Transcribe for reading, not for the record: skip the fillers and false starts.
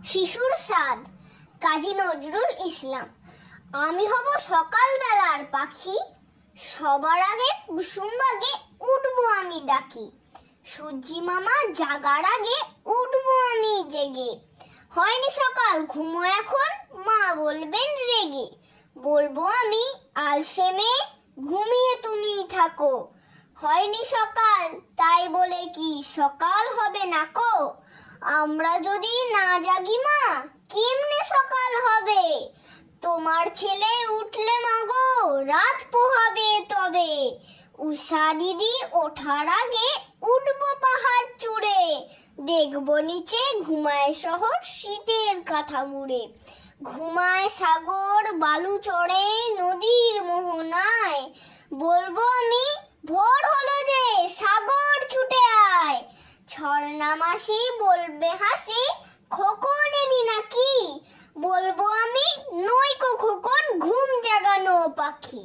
শিশুর স্বাদ, কাজী নজরুল ইসলাম। আমি হব সকালবেলার পাখি, সবার আগে কুসুম বাগে উঠবো আমি ডাকি। সূর্যি মামা জাগার আগে উঠবো আমি জেগে। হয়নি সকাল ঘুমো এখন, মা বলবেন রেগে। বলবো আমি আলসে মেয়ে, ঘুমিয়ে তুমি থাকো। হয়নি সকাল তাই বলে কি সকাল হবে না কো। আমরা যদি না জাগি মা, কেমনে সকাল হবে। তোমার ছেলে উঠলে মাগো, রাত পোহাবে তবে। উষা দিদি ওঠার আগে উঠবো পাহাড় চূড়ে। দেখবো নিচে ঘুমায় শহর শীতের কাঁথা মুড়ে। ঘুমায় সাগর বালু চড়ে নদীর মোহনায়। বলবো আমি ভোর হলো যে সাগর ছুটে আয়। ঝর্ণা মাসি বলবে হাসি, খোকন এলি নাকি। বলবো আমি নইকো খোকন ঘুম জাগানো পাখি।